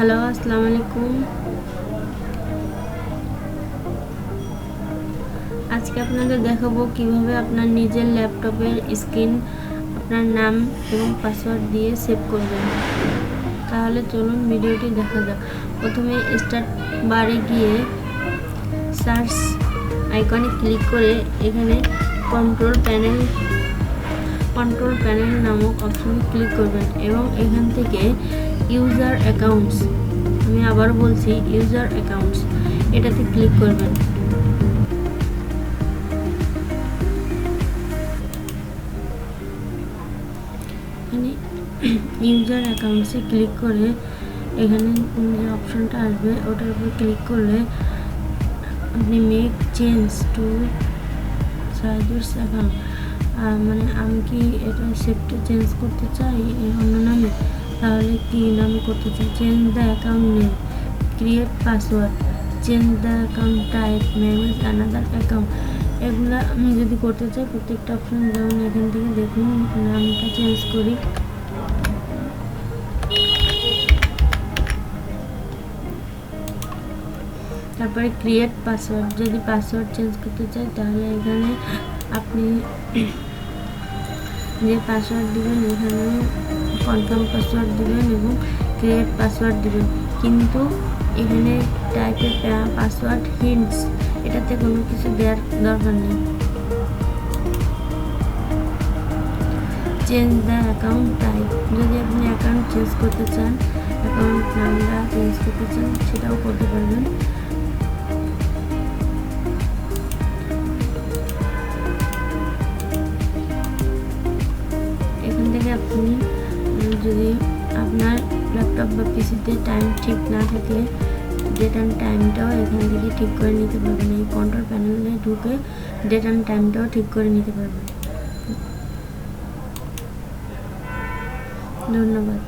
Hello, আসসালামু আলাইকুম। আজকে আপনাদের দেখাবো কিভাবে আপনার নিজের ল্যাপটপের স্ক্রিন আপনার নাম এবং পাসওয়ার্ড দিয়ে সেভ করবেন। তাহলে চলুন ভিডিওটি দেখা যাক। প্রথমে স্টার্ট বারে গিয়ে সার্চ আইকনে ক্লিক করে এখানে কন্ট্রোল প্যানেল নামক অপশনে ক্লিক করবেন এবং এখান থেকে ইউজার অ্যাকাউন্টস, আমি আবার বলছি ইউজার অ্যাকাউন্টস, এটাতে ক্লিক করবেন। এখানে ইউজার অ্যাকাউন্টসে ক্লিক করে এখানে যে অপশনটা আসবে ওটার উপর ক্লিক করলে আপনি make change to sides account, মানে আমি কি এটা সেফটি চেঞ্জ করতে চাই অন্য নামে, তাহলে কি নামে করতে চাই? Change the account name, create password, change the account type, manage another account, এগুলো আমি যদি করতে চাই প্রত্যেকটা অপশন, যেমন এখান থেকে দেখুন নামটা চেঞ্জ করি। তারপরে ক্রিয়েট পাসওয়ার্ড, যদি পাসওয়ার্ড চেঞ্জ করতে চাই তাহলে এখানে আপনি যে পাসওয়ার্ড দিবেন এখানে কনফার্ম পাসওয়ার্ড দিবেন এবং ক্রিয়েট পাসওয়ার্ড দিবেন, কিন্তু এখানে টাইপের পাসওয়ার্ড হিন্টস, এটাতে কোনো কিছু দেওয়ার দরকার নেই। চেঞ্জ দ্য অ্যাকাউন্ট টাইপ, যদি আপনি অ্যাকাউন্ট চেঞ্জ করতে চান, অ্যাকাউন্ট নাম্বার চেঞ্জ করতে চান, সেটাও করতে পারবেন। এখান থেকে আপনি যদি আপনার ল্যাপটপ বা পিসিতে টাইম ঠিক না থাকে, ডেট অ্যান্ড টাইমটাও এখান থেকে ঠিক করে নিতে পারবেন। এই কন্ট্রোল প্যানেলে ঢুকে ডেট অ্যান্ড টাইমটাও ঠিক করে নিতে পারবেন। ধন্যবাদ।